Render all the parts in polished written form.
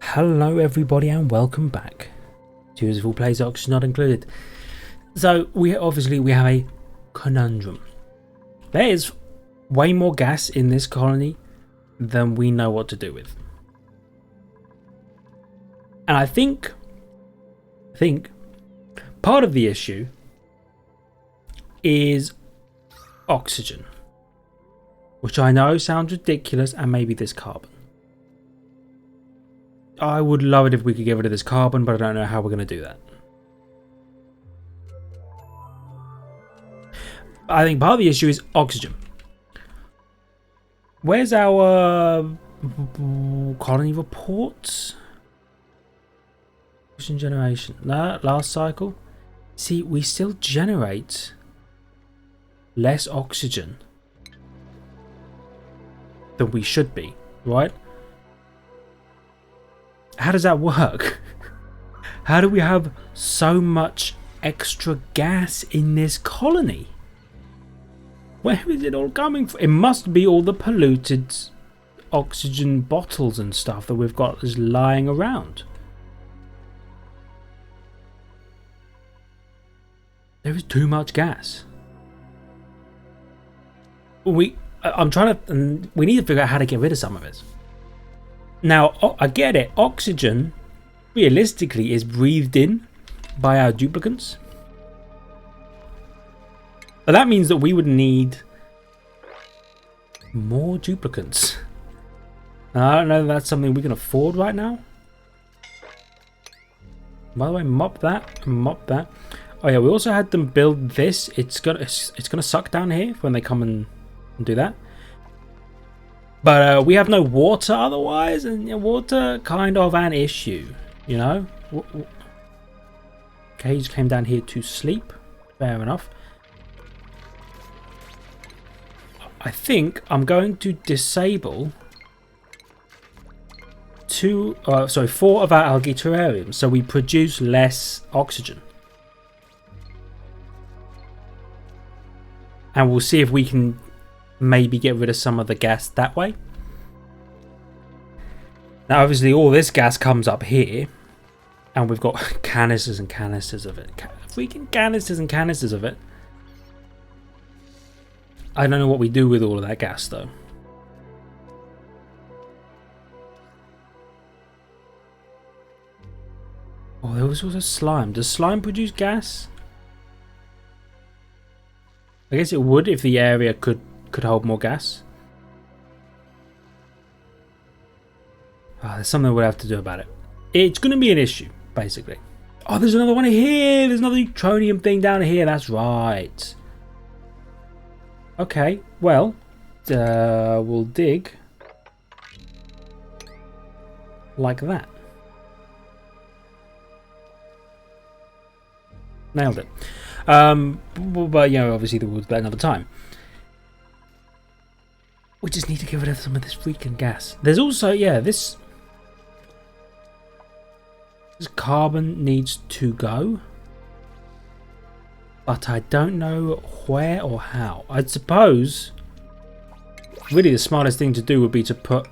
Hello everybody and welcome back to Useful Plays Oxygen Not Included. So we have a conundrum. There is way more gas in this colony than we know what to do with. And I think part of the issue is oxygen, which I know sounds ridiculous, and maybe this carbon. I would love it if we could get rid of this carbon, but I don't know how we're going to do that. I think part of the issue is oxygen. Where's our colony reports? Oxygen generation. No, last cycle. See, we still generate less oxygen than we should be, right? How does that work? How do we have so much extra gas in this colony? Where is it all coming from? It must be all the polluted oxygen bottles and stuff that we've got just lying around. There is too much gas. We need to figure out how to get rid of some of it. Now, I get it. Oxygen, realistically, is breathed in by our duplicants. But that means that we would need more duplicants. Now, I don't know if that's something we can afford right now. By the way, mop that, mop that. Oh yeah, we also had them build this. It's gonna suck down here when they come and do that. But we have no water otherwise, and water kind of an issue, you know. Okay, he just came down here to sleep. Fair enough. I think I'm going to disable 4 of our algae terrariums, so we produce less oxygen. And we'll see if we can maybe get rid of some of the gas that way. Now obviously all this gas comes up here, and we've got canisters and canisters of it. Freaking canisters and canisters of it. I don't know what we do with all of that gas though. Oh, there was also slime. Does slime produce gas? I guess it would if the area could hold more gas. Oh, there's something we'll have to do about it. It's going to be an issue, basically. Oh, there's another one here. There's another neutronium thing down here. That's right. Okay, well, we'll dig like that. Nailed it. But you know, obviously there was another time. We just need to get rid of some of this freaking gas. There's also, yeah, this carbon needs to go, but I don't know where or how. I'd suppose really the smartest thing to do would be to put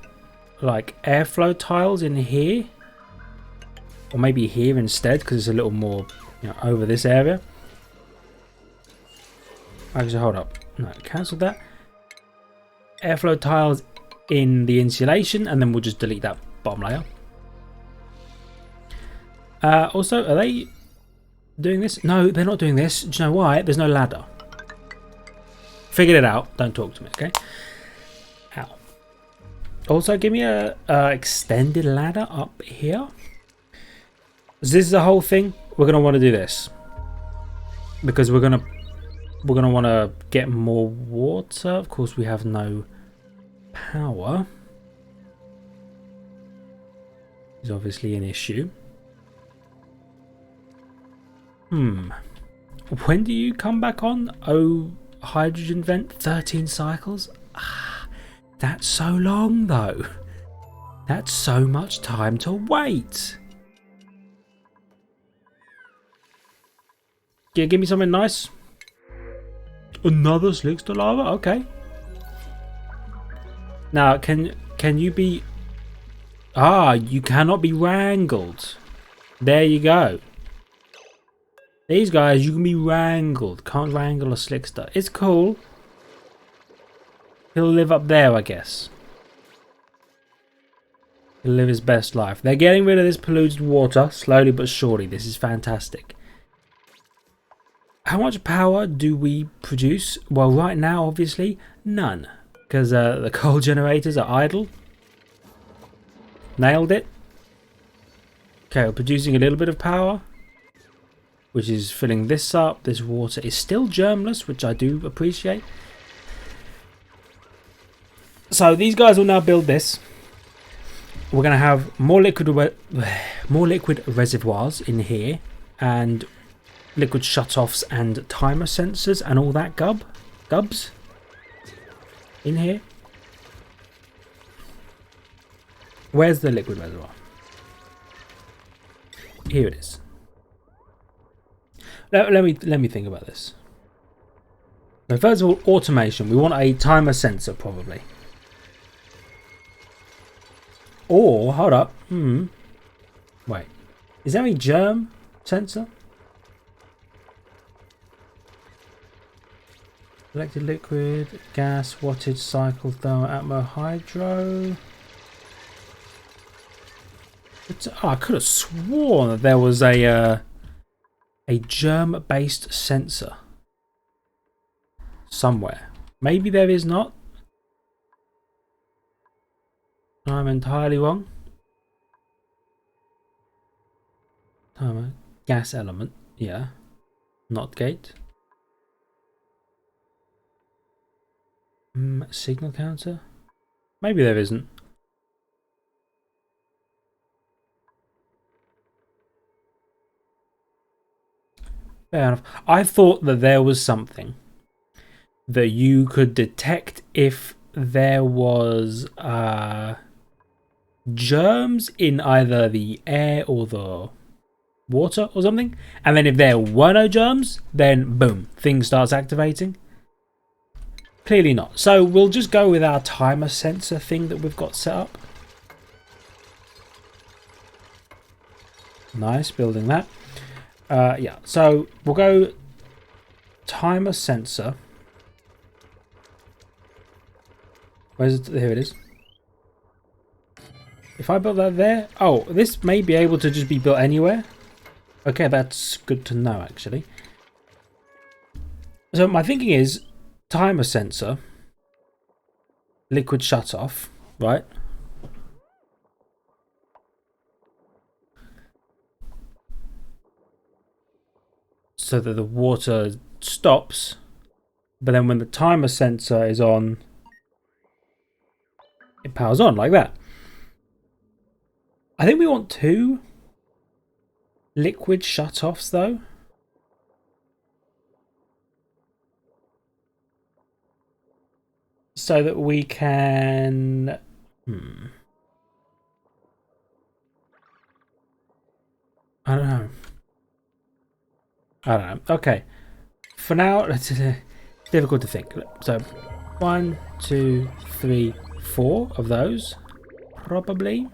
like airflow tiles in here, or maybe here instead, because it's a little more, you know, over this area. Actually, hold up. No, cancel that. Airflow tiles in the insulation, and then we'll just delete that bottom layer. Also, are they doing this? No, they're not doing this. Do you know why? There's no ladder. Figured it out. Don't talk to me, okay? Ow. Also, give me a extended ladder up here. So this is the whole thing. We're gonna want to do this because we're gonna want to get more water. Of course, we have no power. Is obviously an issue. When do you come back on? Oh, hydrogen vent, 13 cycles? Ah, that's so long though. That's so much time to wait. Yeah, give me something nice. Another slickster lava? Okay. Now, can you be Ah, you cannot be wrangled. There you go. These guys, you can be wrangled. Can't wrangle a slickster. It's cool. He'll live up there, I guess. He'll live his best life. They're getting rid of this polluted water, slowly but surely. This is fantastic. How much power do we produce? Well, right now, obviously, none. Because the coal generators are idle. Nailed it. Okay, we're producing a little bit of power, which is filling this up. This water is still germless, which I do appreciate. So these guys will now build this. We're going to have more liquid reservoirs in here, and liquid shutoffs and timer sensors and all that gubs in here. Where's the liquid reservoir? Here it is. Let me think about this. So first of all, automation. We want a timer sensor probably. Or hold up. Wait. Is there a germ sensor? Collected liquid, gas, wattage, cycle, thermal, atmo, hydro. I could have sworn that there was a germ-based sensor somewhere. Maybe there is not. I'm entirely wrong. Timer, gas element, yeah. Not gate. Signal counter. Maybe there isn't. Fair enough. I thought that there was something that you could detect if there was germs in either the air or the water or something, and then if there were no germs, then boom, thing starts activating. Clearly not. So we'll just go with our timer sensor thing that we've got set up. Nice, building that. Yeah, so we'll go timer sensor. Where's it? Here it is. If I build that there, oh, this may be able to just be built anywhere. Okay, that's good to know actually. So my thinking is timer sensor, liquid shut off, right? So that the water stops, but then when the timer sensor is on, it powers on like that. I think we want 2 liquid shut-offs though. So that we can... I don't know. Okay. For now, it's difficult to think. So, 1, 2, 3, 4 of those. Probably.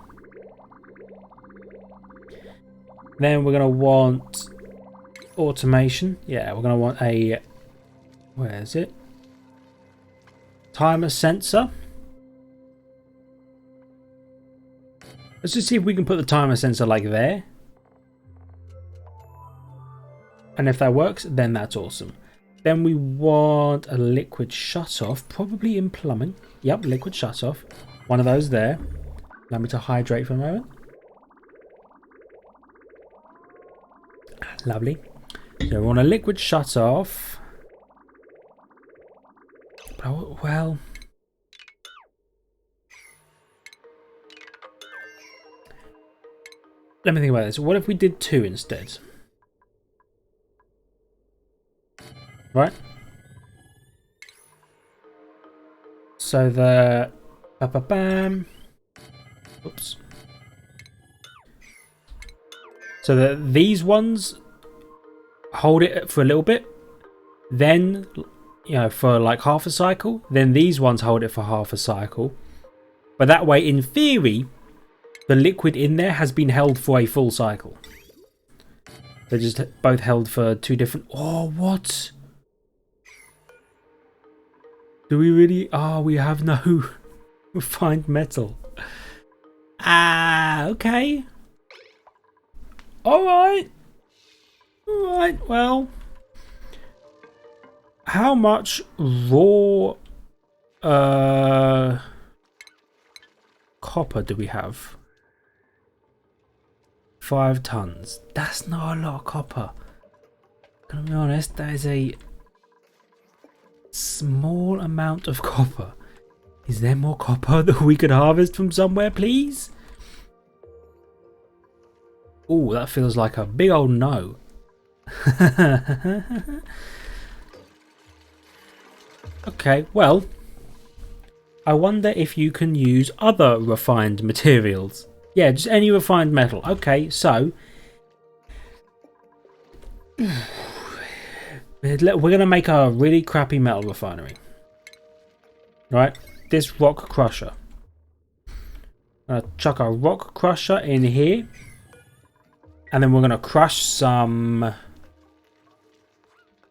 Then we're going to want automation. Yeah, we're going to want a... Where is it? Timer sensor. Let's just see if we can put the timer sensor like there. And if that works, then that's awesome. Then we want a liquid shut-off, probably in plumbing. Yep, liquid shut-off. One of those there. Allow me to hydrate for a moment. Lovely. So we want a liquid shut-off. Oh, well... Let me think about this. What if we did 2 instead? Right? So the... Ba-ba-bam. Oops. So these ones hold it for a little bit. Then, you know, for like half a cycle. Then these ones hold it for half a cycle. But that way, in theory, the liquid in there has been held for a full cycle. They're just both held for 2 different... Oh, what? Do we really... Oh, we have no refined metal. Ah, okay. Alright. Alright, well. How much raw copper do we have? 5 tons. That's not a lot of copper. Gonna be honest, that is a small amount of copper. Is there more copper that we could harvest from somewhere, please? Oh, that feels like a big old no. Okay, well, I wonder if you can use other refined materials. Yeah, just any refined metal. Okay, so we're going to make a really crappy metal refinery. Right? This rock crusher. Chuck a rock crusher in here. And then we're going to crush some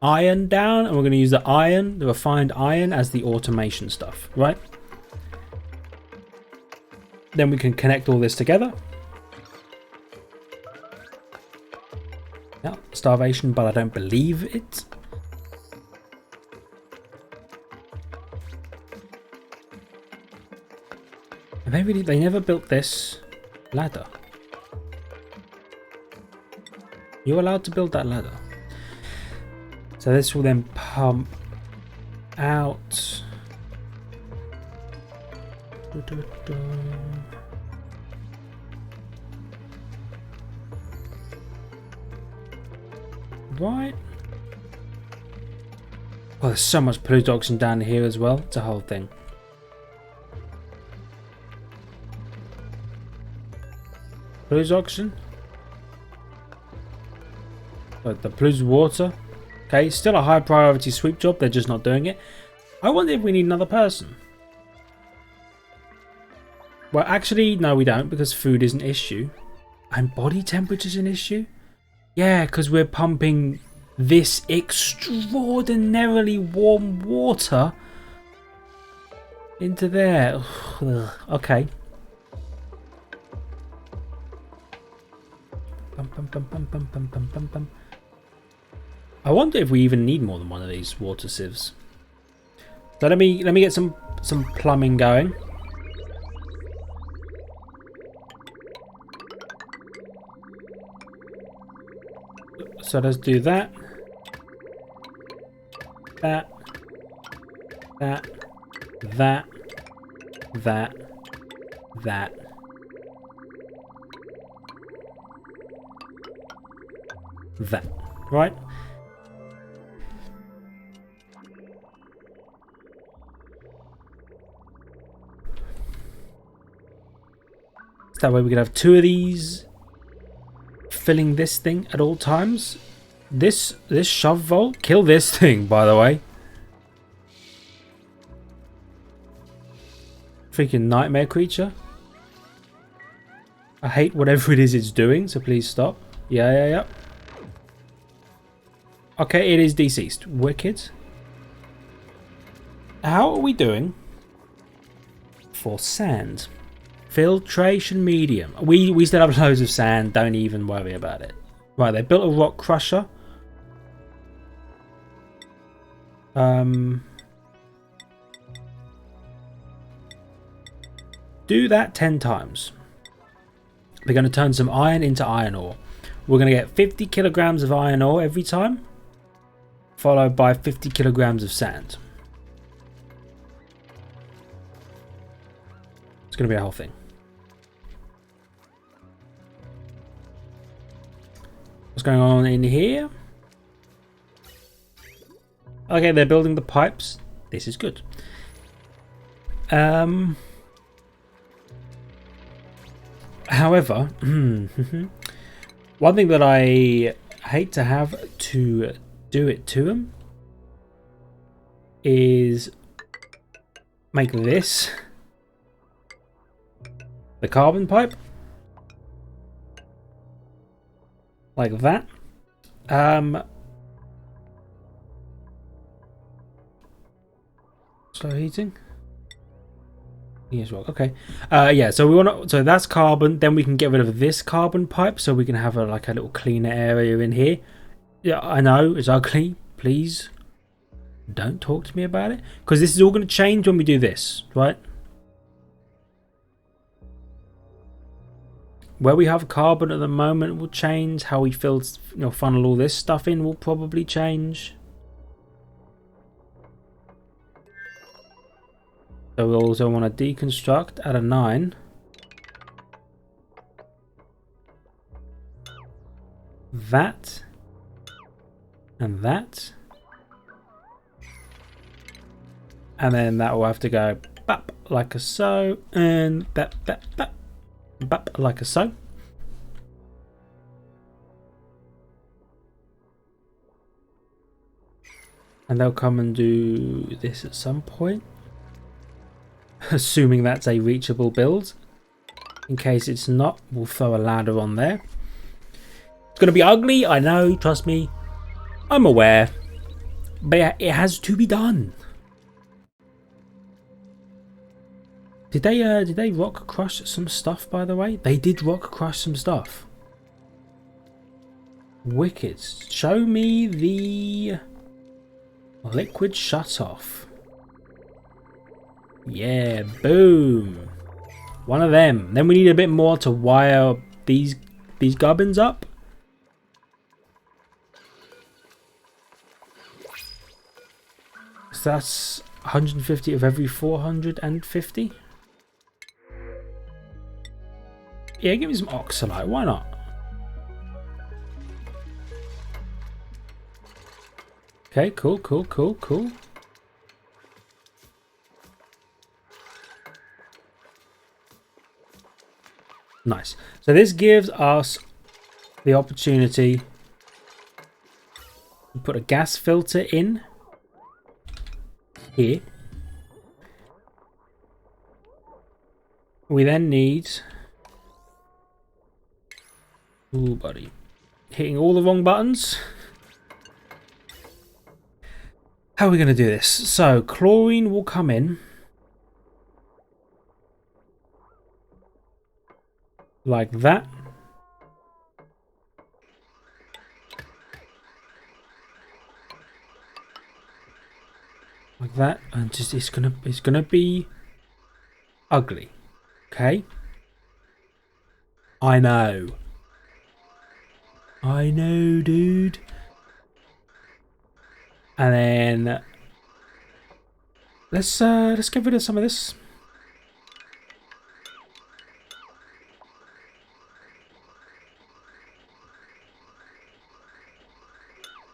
iron down, and we're going to use the iron, the refined iron, as the automation stuff, right? Then we can connect all this together. Yeah, starvation, but I don't believe it. And they never built this ladder. You're allowed to build that ladder. So this will then pump out. Right. Oh, there's so much polluted oxygen down here as well. It's a whole thing. Polluted oxygen. But the polluted water. Okay, still a high priority sweep job. They're just not doing it. I wonder if we need another person. Well, actually, no, we don't, because food is an issue. And body temperature is an issue? Yeah, because we're pumping this extraordinarily warm water into there. Ugh, okay. I wonder if we even need more than one of these water sieves. So let me get some plumbing going. So let's do that. That. That. That. That. That. That. Right? That way we could have 2 of these filling this thing at all times. This shove vault, kill this thing, by the way. Freaking nightmare creature. I hate whatever it is it's doing, so please stop. Yeah. Okay, it is deceased. Wicked. How are we doing for sand? Filtration medium. We still have loads of sand. Don't even worry about it. Right, they built a rock crusher. Do that 10 times. They're going to turn some iron into iron ore. We're going to get 50 kilograms of iron ore every time, followed by 50 kilograms of sand. It's going to be a whole thing. What's going on in here? Okay, they're building the pipes. This is good. However, one thing that I hate to have to do it to them is make this the carbon pipe. like that. Slow heating. Yes, well, okay. Yeah, so we want to. So that's carbon. Then we can get rid of this carbon pipe, so we can have like a little cleaner area in here. Yeah, I know it's ugly. Please don't talk to me about it, because this is all going to change when we do this, right? Where we have carbon at the moment will change. How we funnel all this stuff in will probably change. So we also want to deconstruct at a 9. That. And that. And then that will have to go bap like a so. And bap, bap, bap. Bap like a so. And they'll come and do this at some point. Assuming that's a reachable build. In case it's not, we'll throw a ladder on there. It's going to be ugly, I know, trust me. I'm aware. But yeah, it has to be done. Did they rock crush some stuff, by the way? They did rock crush some stuff. Wicked. Show me the liquid shut off. Yeah, boom. One of them. Then we need a bit more to wire these gubbins up. So that's 150 of every 450. Yeah, give me some oxalite. Why not? Okay, cool, cool, cool, cool. Nice. So this gives us the opportunity to put a gas filter in here. We then need... Ooh, buddy. Hitting all the wrong buttons. How are we going to do this? So, chlorine will come in. Like that. Like that. And just it's gonna be ugly. Okay? I know. I know, dude. And then let's get rid of some of this.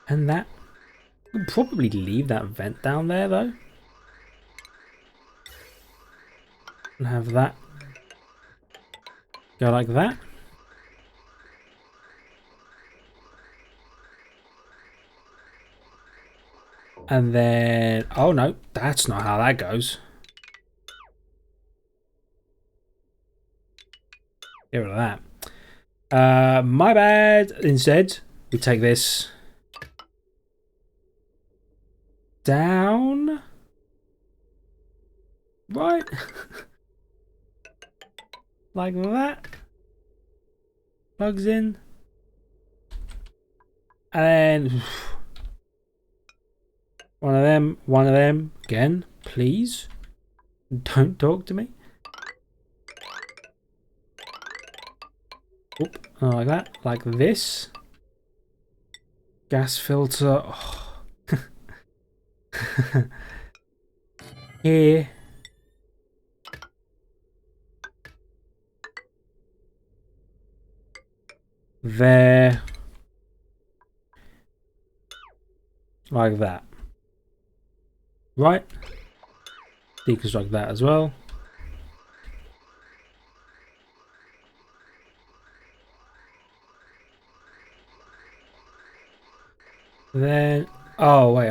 And that. We'll probably leave that vent down there though. And have that go like that. And then, oh no, that's not how that goes. Get rid of that. My bad. Instead, we take this down. Right. Like that. Plugs in. And one of them. Again, please. Don't talk to me. Oop, like that. Like this. Gas filter. Oh. Here. There. Like that. Right. Deconstruct that as well. Then, oh wait.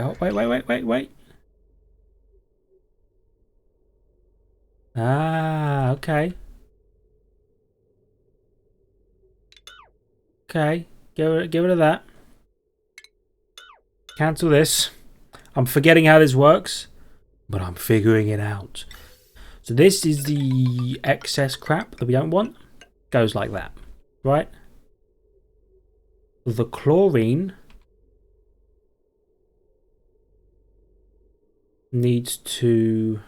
Ah, okay. Okay. Get rid of that. Cancel this. I'm forgetting how this works, but I'm figuring it out. So this is the excess crap that we don't want. Goes like that, right? The chlorine needs to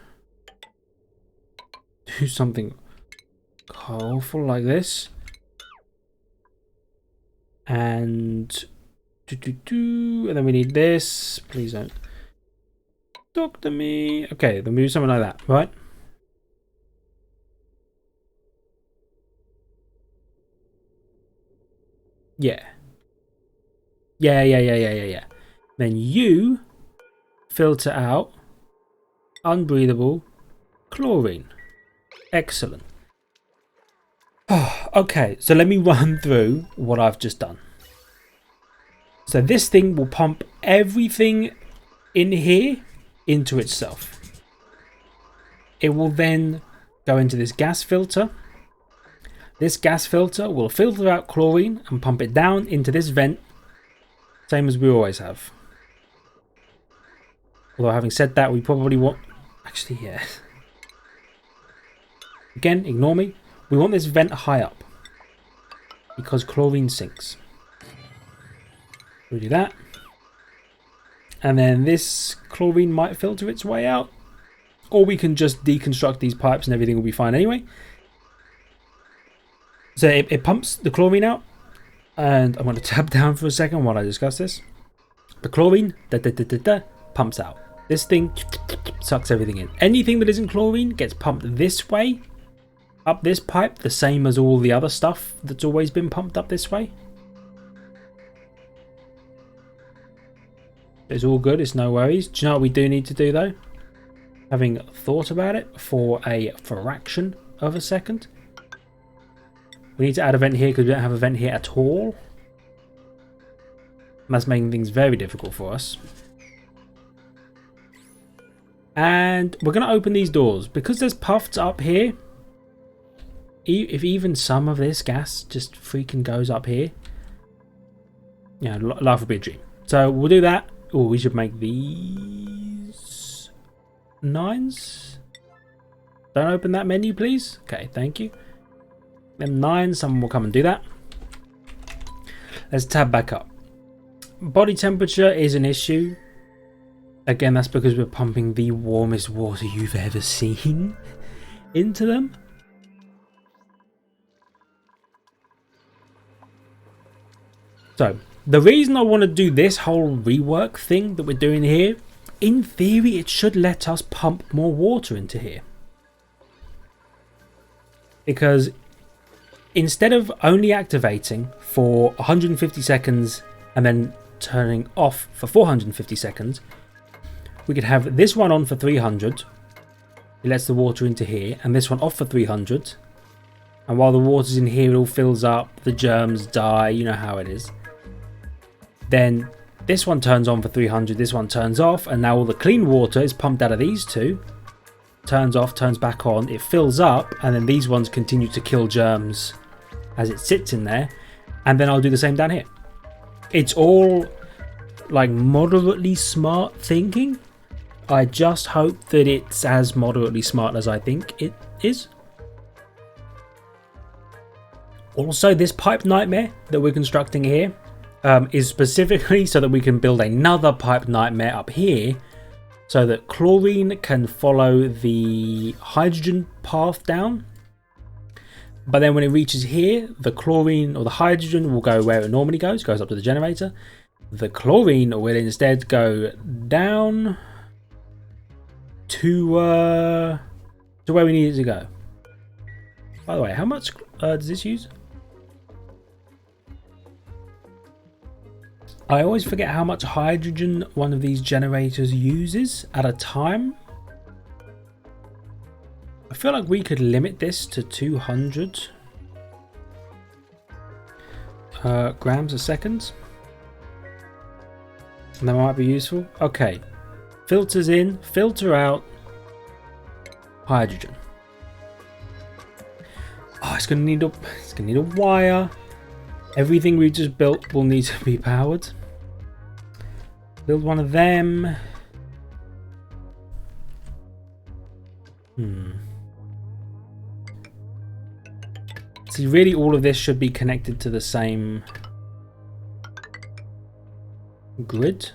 do something colorful like this. And and then we need this. Please don't talk to me. Okay, then we do something like that, right? Yeah. Yeah. Then you filter out unbreathable chlorine. Excellent. Okay, so let me run through what I've just done. So this thing will pump everything in here into itself. It will then go into this gas filter. This gas filter will filter out chlorine and pump it down into this vent, same as we always have. Although having said that, we probably want... Actually, yeah. Again, ignore me. We want this vent high up because chlorine sinks. We do that. And then this chlorine might filter its way out. Or we can just deconstruct these pipes and everything will be fine anyway. So it pumps the chlorine out. And I'm going to tab down for a second while I discuss this. The chlorine pumps out. This thing sucks everything in. Anything that isn't chlorine gets pumped this way. Up this pipe, the same as all the other stuff that's always been pumped up this way. It's all good, it's no worries. Do you know what we do need to do though? Having thought about it for a fraction of a second. We need to add a vent here because we don't have a vent here at all. And that's making things very difficult for us. And we're going to open these doors. Because there's puffs up here. If even some of this gas just freaking goes up here. Yeah, life will be a dream. So we'll do that. Oh, we should make these 9s. Don't open that menu, please. Okay, thank you. Them 9s, someone will come and do that. Let's tab back up. Body temperature is an issue. Again, that's because we're pumping the warmest water you've ever seen into them. So, the reason I want to do this whole rework thing that we're doing here, in theory it should let us pump more water into here. Because instead of only activating for 150 seconds and then turning off for 450 seconds, we could have this one on for 300. It lets the water into here, and this one off for 300. And while the water's in here, it all fills up, the germs die, you know how it is. Then this one turns on for 300, this one turns off, and now all the clean water is pumped out of these two. Turns off, turns back on, it fills up, and then these ones continue to kill germs as it sits in there. And then I'll do the same down here. It's all like moderately smart thinking. I just hope that it's as moderately smart as I think it is. Also, this pipe nightmare that we're constructing here is specifically so that we can build another pipe nightmare up here so that chlorine can follow the hydrogen path down. But then when it reaches here, the chlorine or the hydrogen will go where it normally goes up to the generator. The chlorine will instead go down to where we need it to go. By the way, how much does this use? I always forget how much hydrogen one of these generators uses at a time. I feel like we could limit this to 200 grams a second. And that might be useful. Okay. Filters in, filter out, hydrogen. Oh, it's gonna need a wire. Everything we just built will need to be powered. Build one of them. See, really all of this should be connected to the same grid.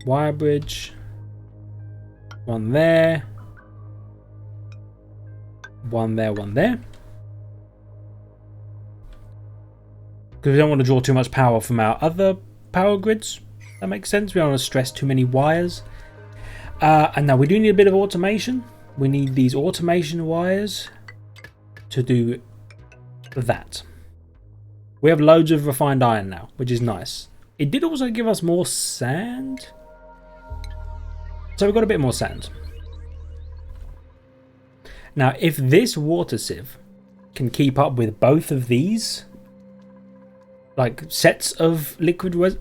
Wire bridge. One there. One there, one there. Because we don't want to draw too much power from our other power grids. That makes sense. We don't want to stress too many wires. And now we do need a bit of automation. We need these automation wires to do that. We have loads of refined iron now, which is nice. It did also give us more sand. So we've got a bit more sand. Now, if this water sieve can keep up with both of these, like sets of liquid let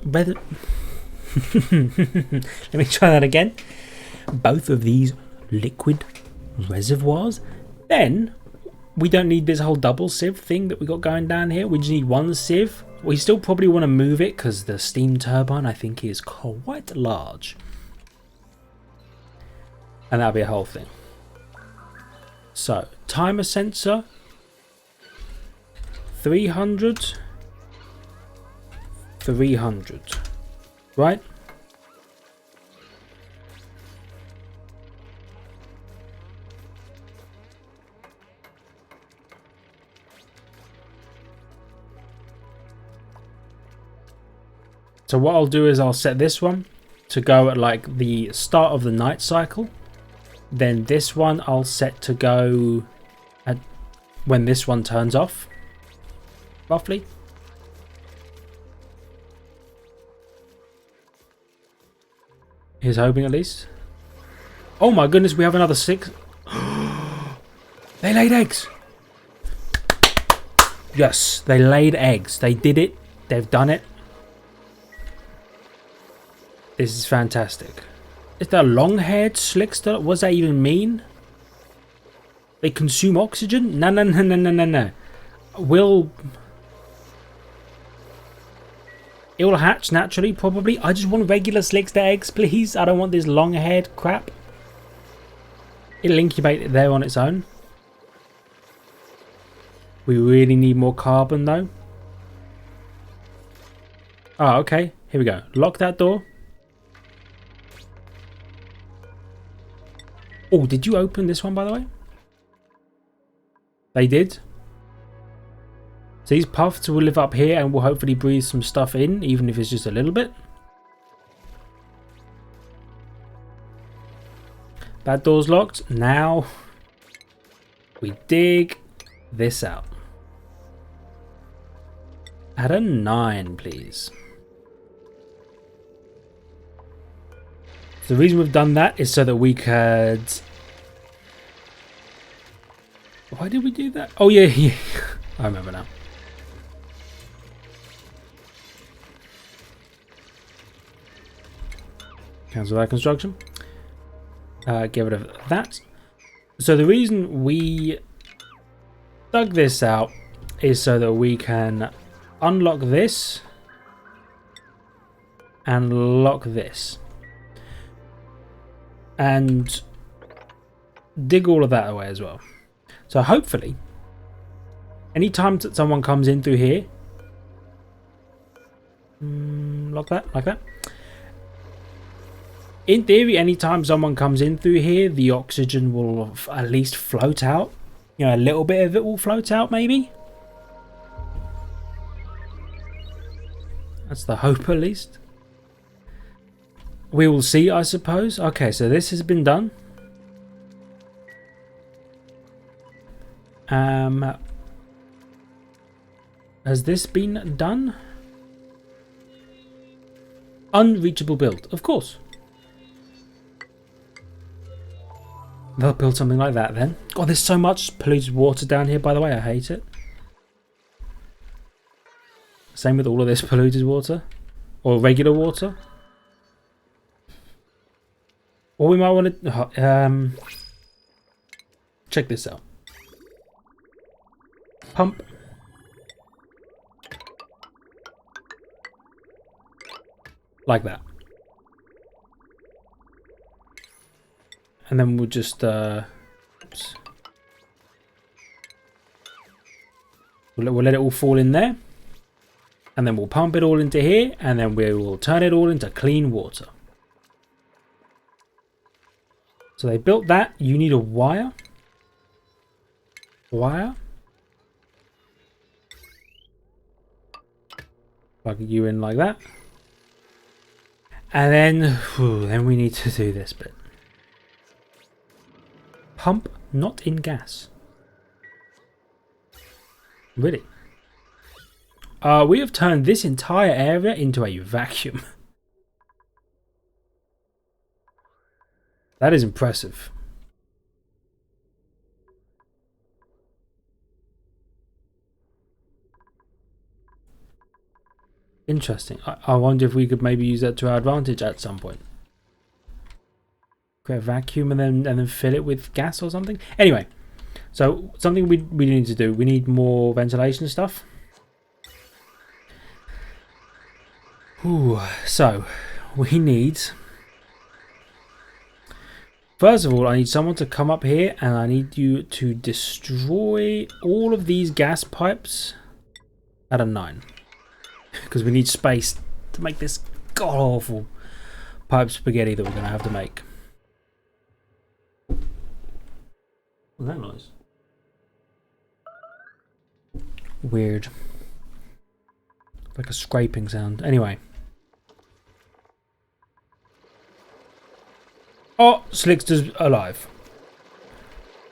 me try that again. Both of these liquid reservoirs, then we don't need this whole double sieve thing that we got going down here. We just need one sieve. We still probably want to move it because the steam turbine I think is quite large. And that'll be a whole thing. So, timer sensor 300 300, right? So what I'll do is I'll set this one to go at like the start of the night cycle. Then this one I'll set to go at when this one turns off, roughly. Here's hoping at least. Oh my goodness, we have another 6. They laid eggs. Yes, they laid eggs. They did it. They've done it. This is fantastic. Is that long-haired slickster? What does that even mean? They consume oxygen? No, no, no, no, no, no, no. It will hatch naturally, probably. I just want regular slickster eggs, please. I don't want this long-haired crap. It'll incubate there on its own. We really need more carbon, though. Oh, okay. Here we go. Lock that door. Oh, did you open this one, by the way? They did. So these puffs will live up here and will hopefully breathe some stuff in, even if it's just a little bit. That door's locked. Now we dig this out. Add a 9, please. The reason we've done that is so that we could... Why did we do that? Oh, yeah, yeah. I remember now. Cancel that construction. Get rid of that. So the reason we dug this out is so that we can unlock this and lock this. And dig all of that away as well. So hopefully, anytime that someone comes in through here, lock that, like that. In theory, anytime someone comes in through here, the oxygen will at least float out. You know, a little bit of it will float out, maybe. That's the hope, at least. We will see, I suppose. Okay, so this has been done. Has this been done? Unreachable build, of course. They'll build something like that then. God, there's so much polluted water down here, by the way. I hate it. Same with all of this polluted water. Or regular water. Or we might want to... check this out. Pump. Like that. And then we'll just oops. We'll let it all fall in there. And then we'll pump it all into here, and then we will turn it all into clean water. So they built that. You need a wire. Wire. Plug you in like that. And then we need to do this bit. Pump not in gas. Really? We have turned this entire area into a vacuum. That is impressive. Interesting. I wonder if we could maybe use that to our advantage at some point. Create a vacuum and then fill it with gas or something. Anyway, so something we need to do. We need more ventilation stuff. Ooh, so we need. First of all, I need someone to come up here, and I need you to destroy all of these gas pipes at a 9. Because we need space to make this god-awful pipe spaghetti that we're going to have to make. What's that noise? Weird. Like a scraping sound. Anyway. Oh, Slickster's alive.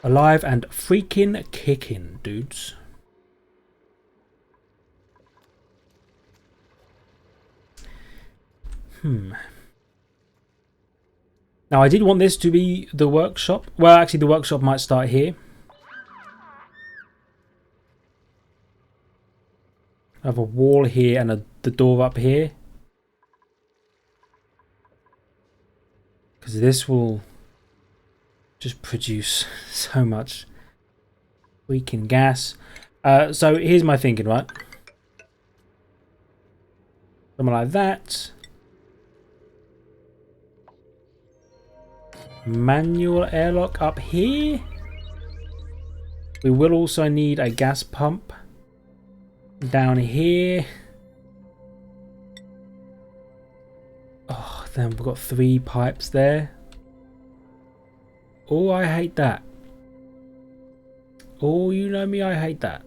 Alive and freaking kicking, dudes. Now I did want this to be the workshop. Well, actually the workshop might start here. I have a wall here and the door up here. Because this will just produce so much freaking gas. So here's my thinking, right? Something like that. Manual airlock up here. We will also need a gas pump down here. Oh, then we've got 3 pipes there. Oh, I hate that. Oh, you know me, I hate that.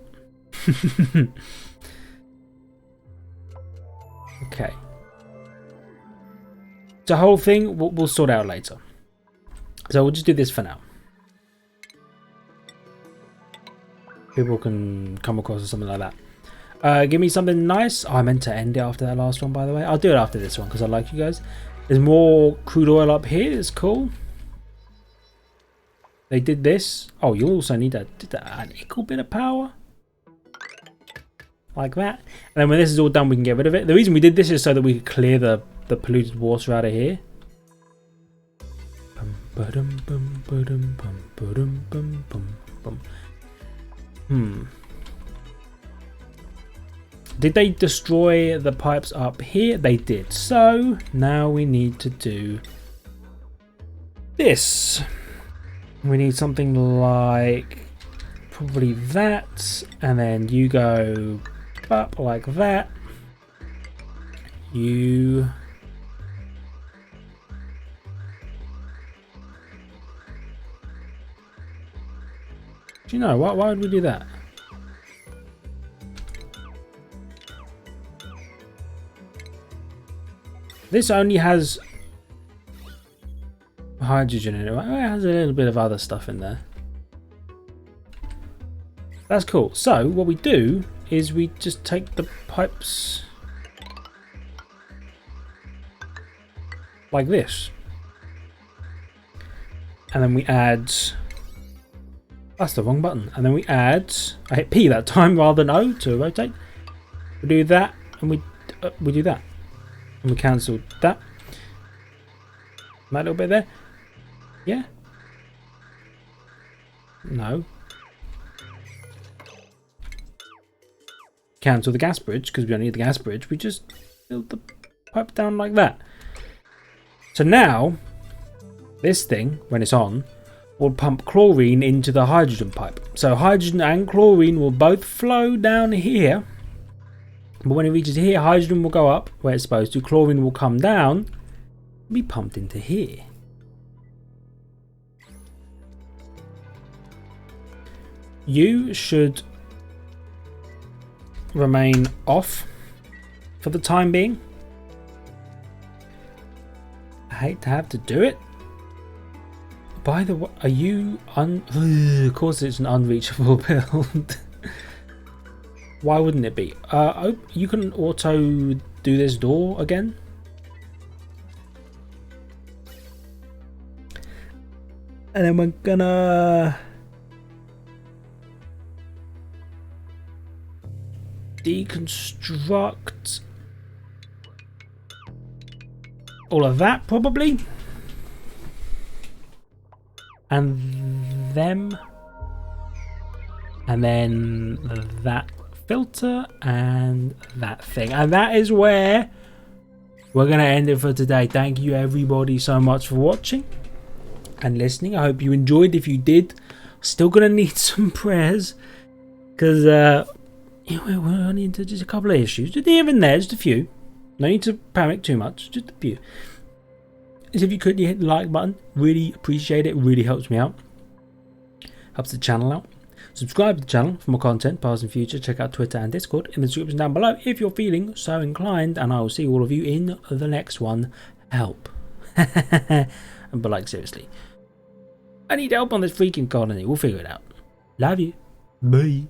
Okay. The whole thing we'll sort out later. So we'll just do this for now. People can come across or something like that. Give me something nice. Oh, I meant to end it after that last one, by the way. I'll do it after this one because I like you guys. There's more crude oil up here. It's cool. They did this. Oh, you also need an equal bit of power. Like that. And then when this is all done, we can get rid of it. The reason we did this is so that we could clear the polluted water out of here. Did they destroy the pipes up here? They did. So now we need to do this. We need something like probably that, and then you go up like that. You do you know why would we do that? This only has hydrogen in it. It has a little bit of other stuff in there. That's cool. So what we do is we just take the pipes like this, and then we add. That's the wrong button. And then we add. I hit P that time rather than O to rotate. We do that, and we do that, and we cancel that. That little bit there. Yeah. No. cancel the gas bridge, because we don't need the gas bridge, we just build the pipe down like that. So now, this thing, when it's on, will pump chlorine into the hydrogen pipe. So hydrogen and chlorine will both flow down here. But when it reaches here, hydrogen will go up where it's supposed to. Chlorine will come down and be pumped into here. You should remain off for the time being. I hate to have to do it. By the way, are you of course it's an unreachable build. Why wouldn't it be? You can auto do this door again. And then we're gonna deconstruct all of that probably. And them. And then that filter and that thing. And that is where we're going to end it for today. Thank you everybody so much for watching and listening. I hope you enjoyed. If you did, still going to need some prayers. Because we're only into just a couple of issues. Just here and there, just a few. No need to panic too much. Just a few. As if you could, you hit the like button. Really appreciate it. Really helps me out. Helps the channel out. Subscribe to the channel for more content, past and future. Check out Twitter and Discord in the description down below if you're feeling so inclined. And I will see all of you in the next one. Help. But like, seriously. I need help on this freaking colony. We'll figure it out. Love you. Bye.